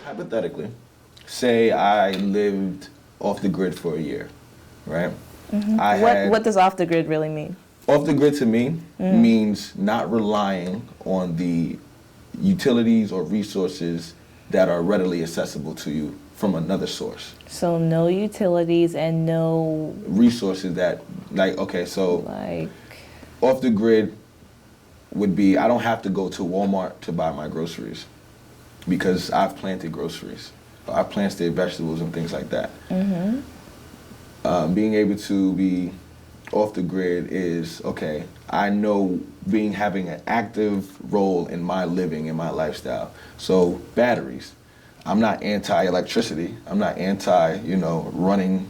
Hypothetically, say I lived off the grid for a year, right? What does off the grid really mean? Off the grid to me means not relying on the utilities or resources that are readily accessible to you from another source. So no utilities and no Resources that, okay, so like off the grid would be I don't have to go to Walmart to buy my groceries because I've planted groceries. I planted vegetables and things like that. Being able to be off the grid is, okay, I know having an active role in my living, in my lifestyle. So batteries. I'm not anti-electricity. I'm not anti, running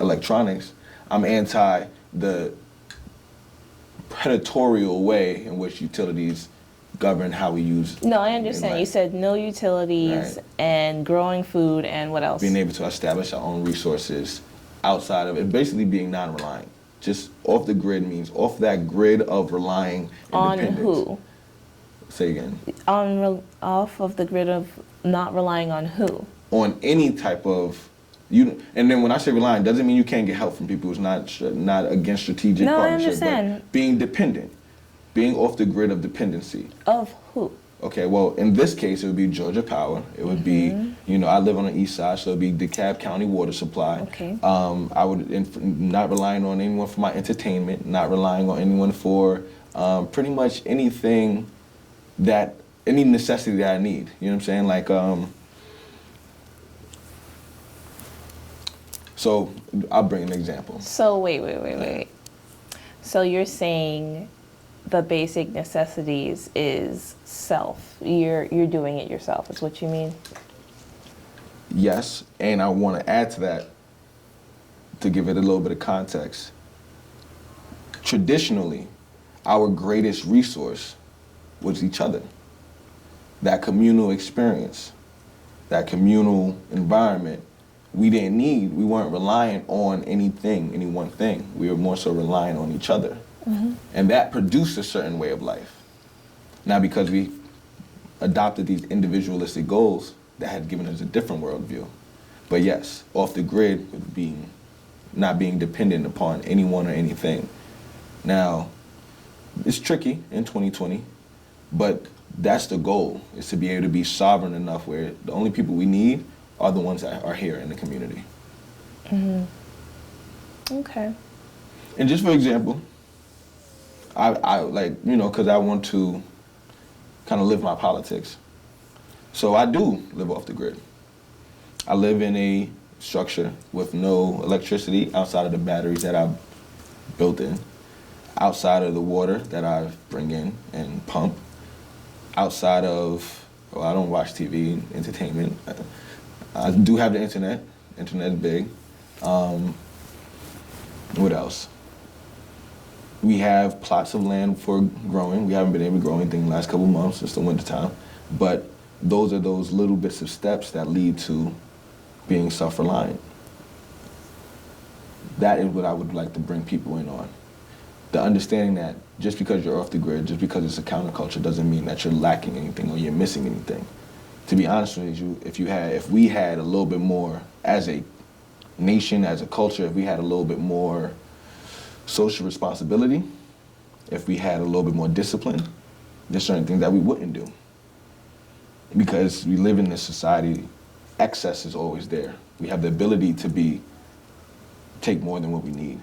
electronics. I'm anti the predatorial way in which utilities govern how we use. No, I understand. You said no utilities and growing food and what else? Being able to establish our own resources outside of it, basically being non-reliant. Just off the grid means off that grid of relying on independence. who? Say again. Off of the grid of not relying on who? On any type of and then when I say relying, doesn't mean you can't get help from people who's not against strategic no, partnership. I understand. But being dependent, being off the grid of dependency. Of who? Okay, well, in this case, it would be Georgia Power. It would be, I live on the east side, so it would be DeKalb County Water Supply. Okay. I would not relying on anyone for my entertainment, not relying on anyone for pretty much anything any necessity that I need. You know what I'm saying? So I'll bring an example. So wait. So you're saying the basic necessities is self. You're doing it yourself, is what you mean? Yes, and I want to add to that to give it a little bit of context. Traditionally, our greatest resource was each other. That communal experience, that communal environment, we weren't reliant on any one thing. We were more so relying on each other. And that produced a certain way of life. Now, because we adopted these individualistic goals, that had given us a different worldview. But yes, off the grid would be not being dependent upon anyone or anything. Now, it's tricky in 2020, but that's the goal, is to be able to be sovereign enough where the only people we need are the ones that are here in the community. Okay. And just for example, I because I want to kind of live my politics. So I do live off the grid. I live in a structure with no electricity outside of the batteries that I've built in, outside of the water that I bring in and pump, outside of, I don't watch TV, entertainment. I do have the internet. Internet's big. What else? We have plots of land for growing. We haven't been able to grow anything in the last couple months. It's the winter time. But those are those little bits of steps that lead to being self-reliant. That is what I would like to bring people in on. The understanding that just because you're off the grid, just because it's a counterculture, doesn't mean that you're lacking anything or you're missing anything. To be honest with you, if we had a little bit more, as a nation, as a culture, if we had a little bit more social responsibility, if we had a little bit more discipline, there's certain things that we wouldn't do. Because we live in this society, excess is always there. We have the ability to take more than what we need.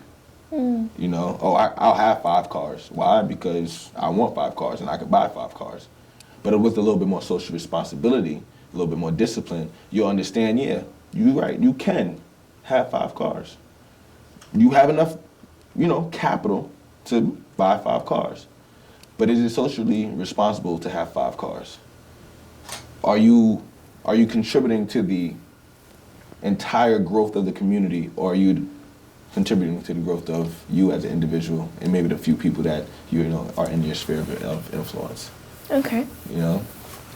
I'll have 5 cars. Why? Because I want 5 cars and I could buy 5 cars. But with a little bit more social responsibility, a little bit more discipline, you'll understand, yeah, you're right, you can have 5 cars. You have enough, capital to buy 5 cars. But is it socially responsible to have 5 cars? Are you contributing to the entire growth of the community, or are you contributing to the growth of you as an individual and maybe the few people that are in your sphere of influence? Okay.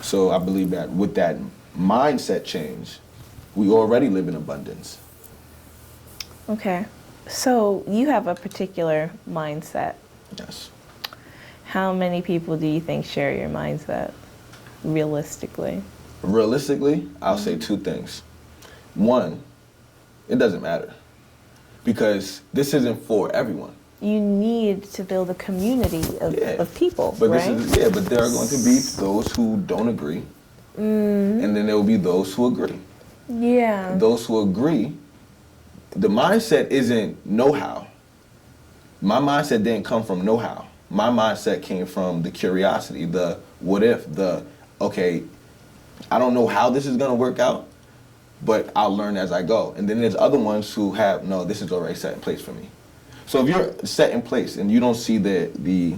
So I believe that with that mindset change, we already live in abundance. Okay. So you have a particular mindset. Yes. How many people do you think share your mindset, realistically? Realistically, I'll say two things. One, it doesn't matter because this isn't for everyone. You need to build a community of people, But right? but there are going to be those who don't agree, and then there will be those who agree. Yeah. Those who agree, the mindset isn't know-how. My mindset didn't come from know-how. My mindset came from the curiosity, the what if, okay, I don't know how this is going to work out, but I'll learn as I go. And then there's other ones who have, no, this is already set in place for me. So if you're set in place and you don't see the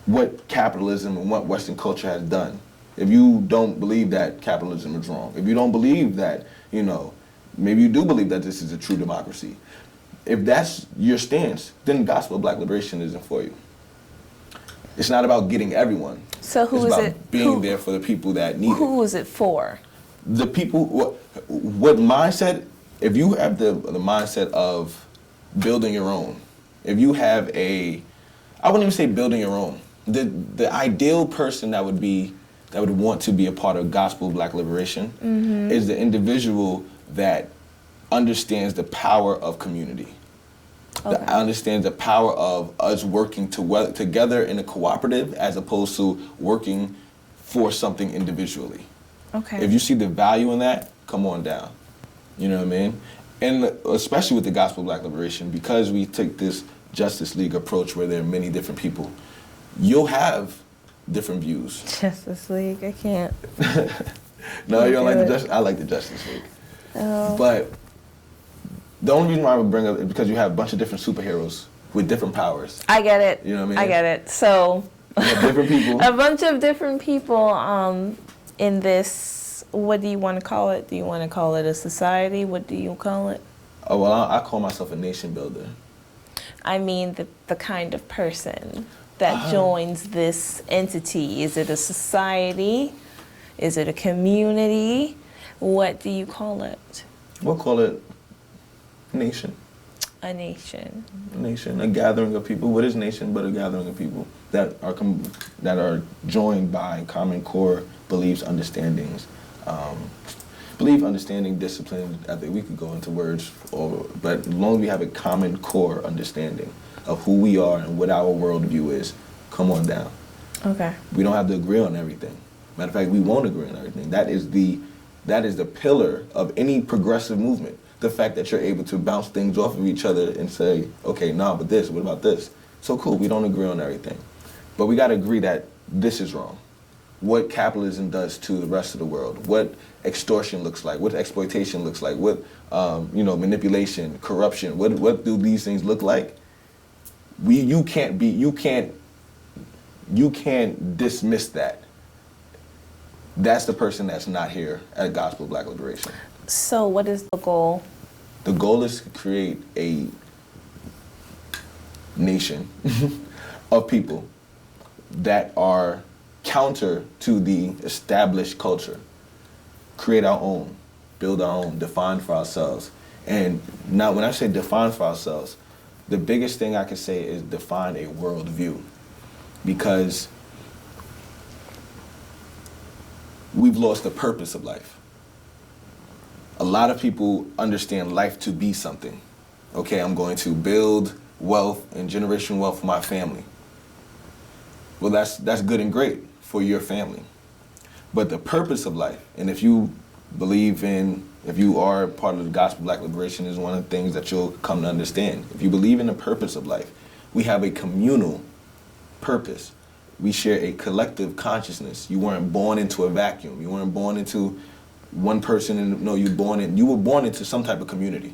what capitalism and what Western culture has done, if you don't believe that capitalism is wrong, if you don't believe that, maybe you do believe that this is a true democracy, if that's your stance, then gospel of black liberation isn't for you. It's not about getting everyone. So who it's is about it? being there for the people that need it. Who is it for? The people, what mindset, if you have the mindset of building your own, if you have I wouldn't even say building your own, the ideal person that would want to be a part of gospel of black liberation is the individual that understands the power of community. Okay. That understands the power of us working together in a cooperative as opposed to working for something individually. Okay. If you see the value in that, come on down. You know what I mean? And especially with the gospel of black liberation, because we take this Justice League approach where there are many different people, you'll have different views. Justice League, I can't. No, you don't like the Justice? I like the Justice League. Oh. But the only reason why I would bring up is because you have a bunch of different superheroes with different powers. I get it. You know what I mean? I get it. So, You have different people. a bunch of different people in this, what do you want to call it? Do you want to call it a society? What do you call it? Oh, well, I call myself a nation builder. I mean the kind of person that joins this entity. Is it a society? Is it a community? What do you call it? We'll call it nation. A nation. Nation, a gathering of people. What is nation but a gathering of people that are joined by common core beliefs, understandings, understanding, discipline. I think we could go into words, but as long as we have a common core understanding of who we are and what our worldview is, come on down. Okay. We don't have to agree on everything. Matter of fact, we won't agree on everything. That is the pillar of any progressive movement. The fact that you're able to bounce things off of each other and say, okay, nah, but this, what about this? So cool, we don't agree on everything. But we gotta agree that this is wrong. What capitalism does to the rest of the world, what extortion looks like, what exploitation looks like, what manipulation, corruption, what do these things look like? You can't dismiss that. That's the person that's not here at Gospel of Black Liberation. So what is the goal? The goal is to create a nation of people that are counter to the established culture. Create our own, build our own, define for ourselves. And now when I say define for ourselves, the biggest thing I can say is define a worldview. Because we've lost the purpose of life. A lot of people understand life to be something. Okay, I'm going to build wealth and generational wealth for my family. Well, that's good and great for your family. But the purpose of life, and if you are part of the Gospel of Black Liberation, is one of the things that you'll come to understand. If you believe in the purpose of life, we have a communal purpose. We share a collective consciousness. You weren't born into a vacuum. You weren't born into one person, you were born into some type of community.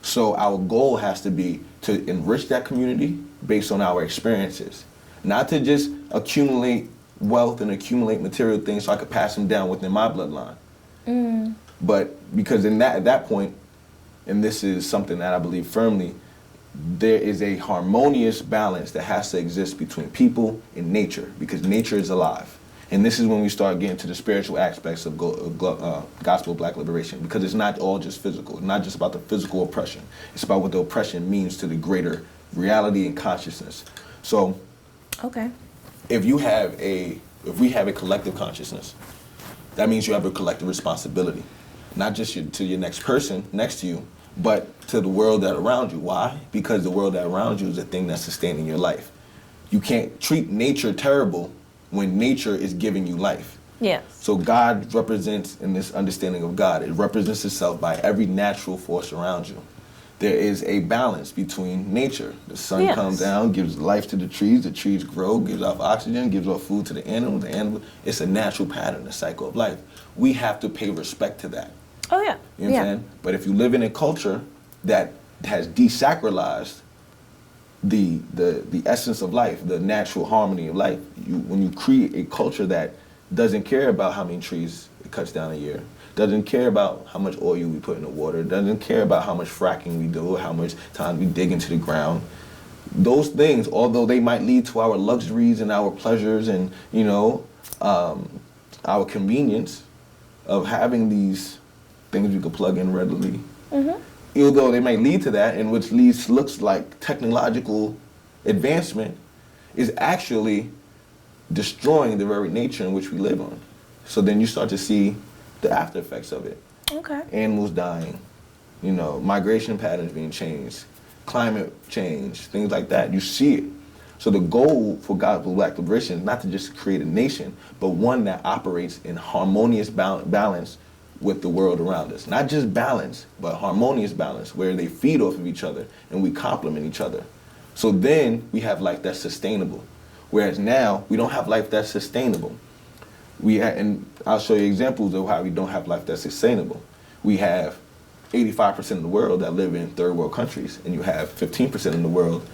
So our goal has to be to enrich that community based on our experiences. Not to just accumulate wealth and accumulate material things so I could pass them down within my bloodline. But because at that point, and this is something that I believe firmly, there is a harmonious balance that has to exist between people and nature, because nature is alive. And this is when we start getting to the spiritual aspects of Gospel of Black Liberation, because it's not all just physical. It's not just about the physical oppression. It's about what the oppression means to the greater reality and consciousness. So, okay. if we have a collective consciousness, that means you have a collective responsibility, not just to your next person next to you, but to the world that around you. Why? Because the world that around you is the thing that's sustaining your life. You can't treat nature terrible when nature is giving you life. Yes. So God represents, in this understanding of God, it represents itself by every natural force around you. There is a balance between nature. The sun comes down, gives life to the trees grow, gives off oxygen, gives off food to the animals. It's a natural pattern, a cycle of life. We have to pay respect to that. Oh, yeah. You know what I'm saying? But if you live in a culture that has desacralized the essence of life, the natural harmony of life, when you create a culture that doesn't care about how many trees it cuts down a year, doesn't care about how much oil we put in the water, doesn't care about how much fracking we do, how much time we dig into the ground. Those things, although they might lead to our luxuries and our pleasures and, our convenience of having these things we could plug in readily, even though they might lead to that, and which looks like technological advancement, is actually destroying the very nature in which we live on. So then you start to see the after effects of it. Okay. Animals dying, migration patterns being changed, climate change, things like that. You see it. So the goal for gospel Black liberation is not to just create a nation, but one that operates in harmonious balance with the world around us. Not just balance, but harmonious balance, where they feed off of each other and we complement each other. So then we have life that's sustainable. Whereas now, we don't have life that's sustainable. And I'll show you examples of how we don't have life that's sustainable. We have 85% of the world that live in third world countries, and you have 15% of the world,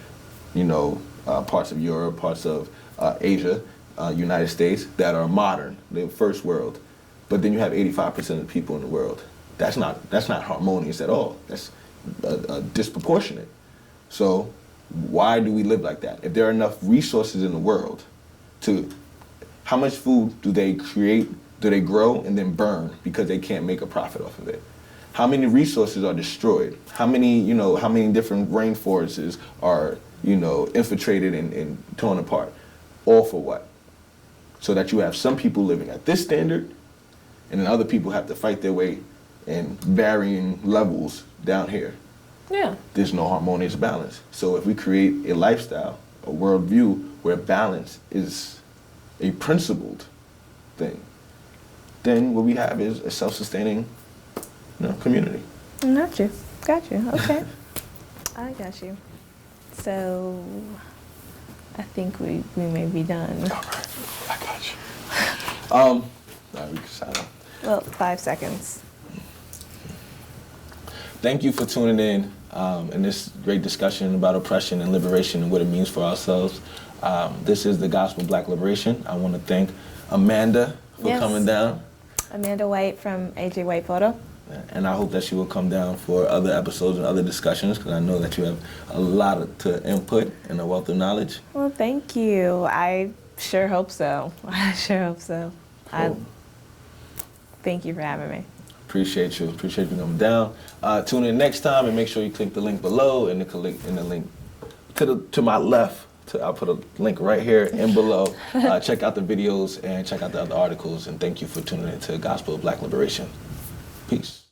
parts of Europe, parts of Asia, United States, that are modern, they're first world. But then you have 85% of the people in the world. That's not harmonious at all. That's disproportionate. So why do we live like that? If there are enough resources in the world how much food do they create, do they grow and then burn because they can't make a profit off of it? How many resources are destroyed? How many different rainforests are, infiltrated and torn apart? All for what? So that you have some people living at this standard, and then other people have to fight their way in varying levels down here. Yeah. There's no harmonious balance. So if we create a lifestyle, a worldview where balance is a principled thing, then what we have is a self-sustaining community. Got you. Okay. I got you. So I think we may be done. All right. I got you. All right, we can sign off. Well, 5 seconds. Thank you for tuning in this great discussion about oppression and liberation and what it means for ourselves. This is the Gospel Black Liberation. I want to thank Amanda for coming down. Amanda White from AJ White Photo. And I hope that she will come down for other episodes and other discussions, because I know that you have a lot to input and a wealth of knowledge. Well, thank you. I sure hope so. Cool. Thank you for having me. Appreciate you coming down. Tune in next time, and make sure you click the link below and the link to my left. I'll put a link right here and below. Check out the videos and check out the other articles. And thank you for tuning in to Gospel of Black Liberation. Peace.